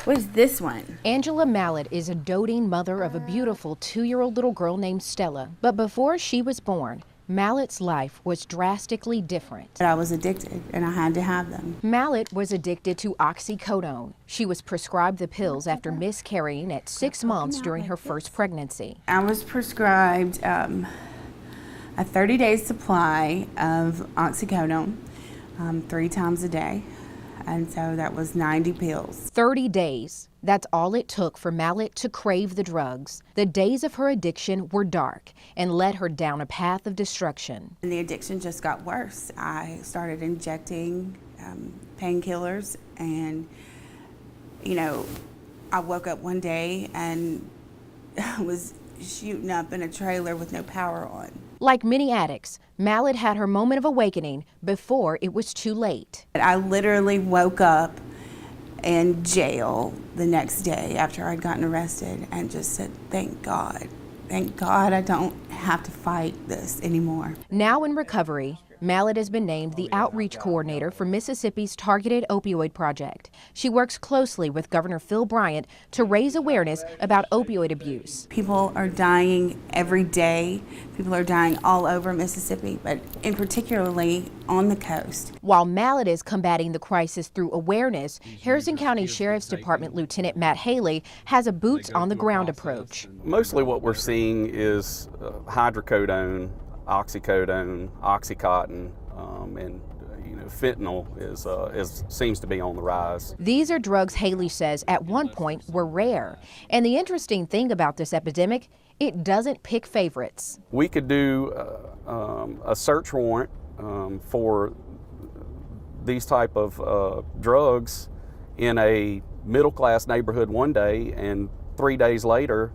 What is this one? Angela Mallett is a doting mother of a beautiful 2-year-old little girl named Stella. But before she was born, Mallett's life was drastically different. I was addicted and I had to have them. Mallett was addicted to oxycodone. She was prescribed the pills after miscarrying at 6 months during her first pregnancy. I was prescribed a 30-day supply of oxycodone 3 times a day. And so that was 90 pills. 30 days. That's all it took for Mallett to crave the drugs. The days of her addiction were dark and led her down a path of destruction. And the addiction just got worse. I started injecting painkillers, and, I woke up one day and was shooting up in a trailer with no power on. Like many addicts, Mallett had her moment of awakening before it was too late. I literally woke up in jail the next day after I'd gotten arrested and just said, thank God I don't have to fight this anymore. Now in recovery, Mallett has been named the outreach coordinator for Mississippi's Targeted Opioid Project. She works closely with Governor Phil Bryant to raise awareness about opioid abuse. People are dying every day. People are dying all over Mississippi, but in particularly on the coast. While Mallett is combating the crisis through awareness, Harrison County Sheriff's Department Lieutenant Matt Haley has a boots-on-the-ground approach. Mostly what we're seeing is hydrocodone, oxycodone, oxycontin, and fentanyl seems to be on the rise. These are drugs Haley says at one point were rare. And the interesting thing about this epidemic, it doesn't pick favorites. We could do a search warrant for these type of drugs in a middle-class neighborhood one day, and 3 days later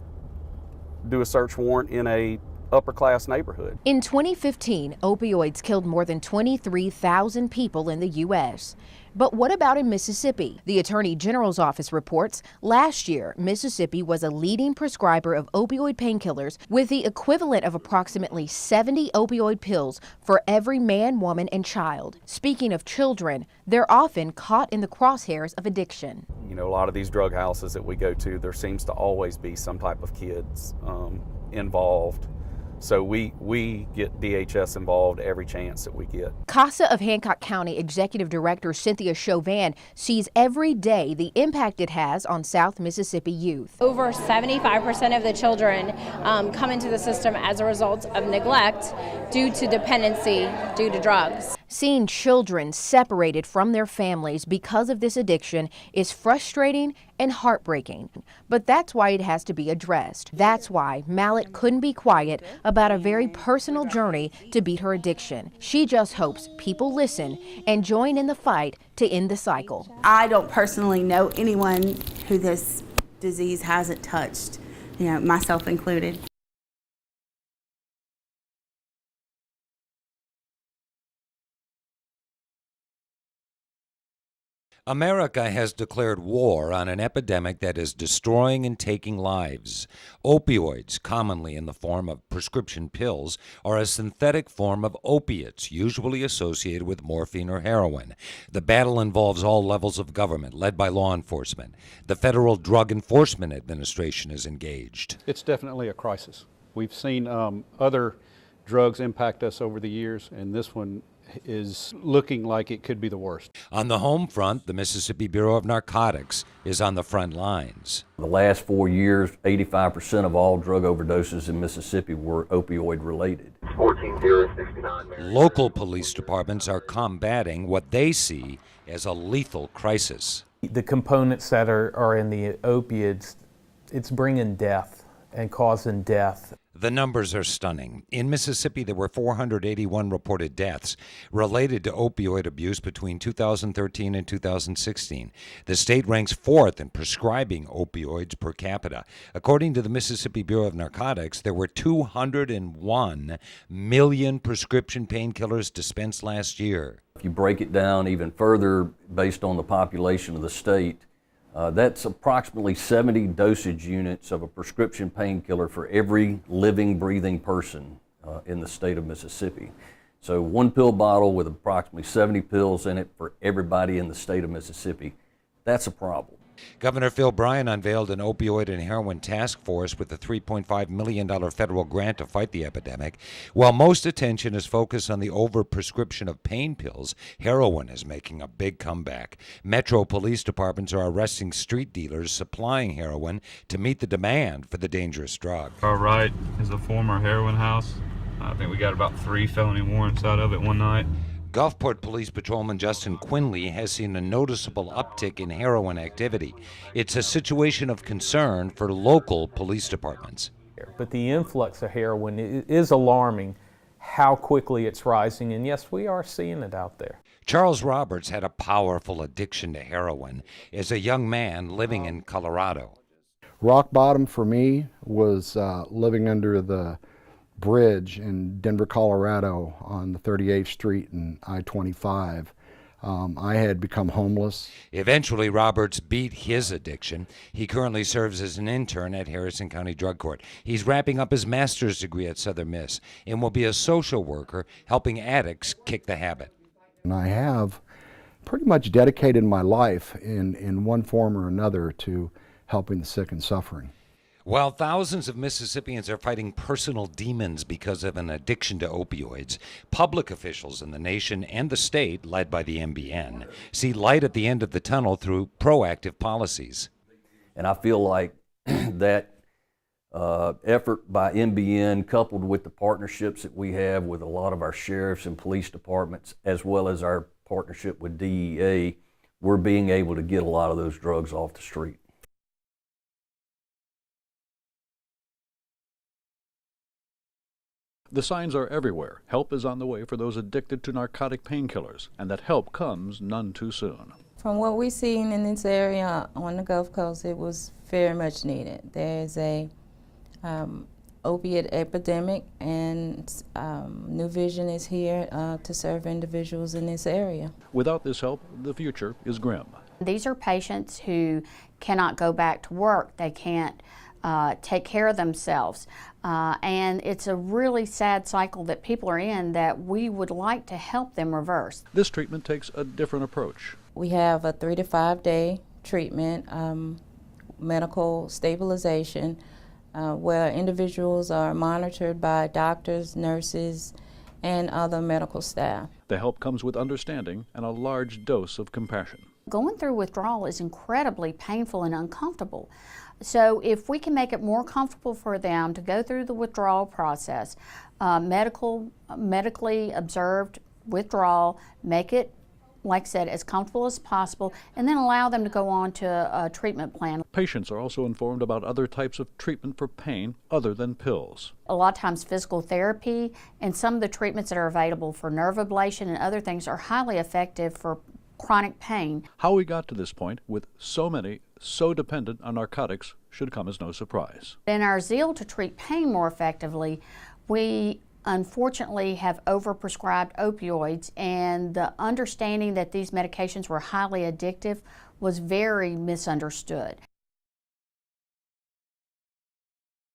do a search warrant in a upper-class neighborhood. In 2015, opioids killed more than 23,000 people in the U.S. But what about in Mississippi? The Attorney General's office reports last year, Mississippi was a leading prescriber of opioid painkillers with the equivalent of approximately 70 opioid pills for every man, woman, and child. Speaking of children, they're often caught in the crosshairs of addiction. A lot of these drug houses that we go to, there seems to always be some type of kids involved. So we get DHS involved every chance that we get. CASA of Hancock County Executive Director Cynthia Chauvin sees every day the impact it has on South Mississippi youth. Over 75% of the children come into the system as a result of neglect due to dependency, due to drugs. Seeing children separated from their families because of this addiction is frustrating and heartbreaking. But that's why it has to be addressed. That's why Mallett couldn't be quiet about a very personal journey to beat her addiction. She just hopes people listen and join in the fight to end the cycle. I don't personally know anyone who this disease hasn't touched, myself included. America has declared war on an epidemic that is destroying and taking lives. Opioids, commonly in the form of prescription pills, are a synthetic form of opiates, usually associated with morphine or heroin. The battle involves all levels of government, led by law enforcement. The Federal Drug Enforcement Administration is engaged. It's definitely a crisis. We've seen other drugs impact us over the years, and this one is looking like it could be the worst. On the home front, the Mississippi Bureau of Narcotics is on the front lines. The last 4 years, 85% of all drug overdoses in Mississippi were opioid related. 14069. Local police departments are combating what they see as a lethal crisis. The components that are in the opiates, it's bringing death and causing death. The numbers are stunning. In Mississippi, there were 481 reported deaths related to opioid abuse between 2013 and 2016. The state ranks fourth in prescribing opioids per capita. According to the Mississippi Bureau of Narcotics, there were 201 million prescription painkillers dispensed last year. If you break it down even further based on the population of the state, that's approximately 70 dosage units of a prescription painkiller for every living, breathing person in the state of Mississippi. So one pill bottle with approximately 70 pills in it for everybody in the state of Mississippi. That's a problem. Governor Phil Bryant unveiled an opioid and heroin task force with a $3.5 million federal grant to fight the epidemic. While most attention is focused on the overprescription of pain pills, heroin is making a big comeback. Metro police departments are arresting street dealers supplying heroin to meet the demand for the dangerous drug. Our right is a former heroin house. I think we got about 3 felony warrants out of it one night. Gulfport Police Patrolman Justin Quinley has seen a noticeable uptick in heroin activity. It's a situation of concern for local police departments. But the influx of heroin is alarming, how quickly it's rising, and yes, we are seeing it out there. Charles Roberts had a powerful addiction to heroin as a young man living in Colorado. Rock bottom for me was living under the bridge in Denver, Colorado on the 38th Street and I-25. I had become homeless. Eventually, Roberts beat his addiction. He currently serves as an intern at Harrison County Drug Court. He's wrapping up his master's degree at Southern Miss and will be a social worker helping addicts kick the habit. And I have pretty much dedicated my life in one form or another to helping the sick and suffering. While thousands of Mississippians are fighting personal demons because of an addiction to opioids, public officials in the nation and the state, led by the MBN, see light at the end of the tunnel through proactive policies. And I feel like that effort by MBN, coupled with the partnerships that we have with a lot of our sheriffs and police departments, as well as our partnership with DEA, we're being able to get a lot of those drugs off the street. The signs are everywhere. Help is on the way for those addicted to narcotic painkillers, and that help comes none too soon. From what we've seen in this area on the Gulf Coast, it was very much needed. There's a opiate epidemic, and New Vision is here to serve individuals in this area. Without this help, the future is grim. These are patients who cannot go back to work. They can't take care of themselves. And it's a really sad cycle that people are in that we would like to help them reverse. This treatment takes a different approach. We have a 3 to 5 day treatment, medical stabilization, where individuals are monitored by doctors, nurses, and other medical staff. The help comes with understanding and a large dose of compassion. Going through withdrawal is incredibly painful and uncomfortable. So if we can make it more comfortable for them to go through the withdrawal process, medically observed withdrawal, make it, like I said, as comfortable as possible, and then allow them to go on to a treatment plan. Patients are also informed about other types of treatment for pain other than pills. A lot of times physical therapy and some of the treatments that are available for nerve ablation and other things are highly effective for chronic pain. How we got to this point with so many so dependent on narcotics should come as no surprise. In our zeal to treat pain more effectively, we unfortunately have overprescribed opioids, and the understanding that these medications were highly addictive was very misunderstood.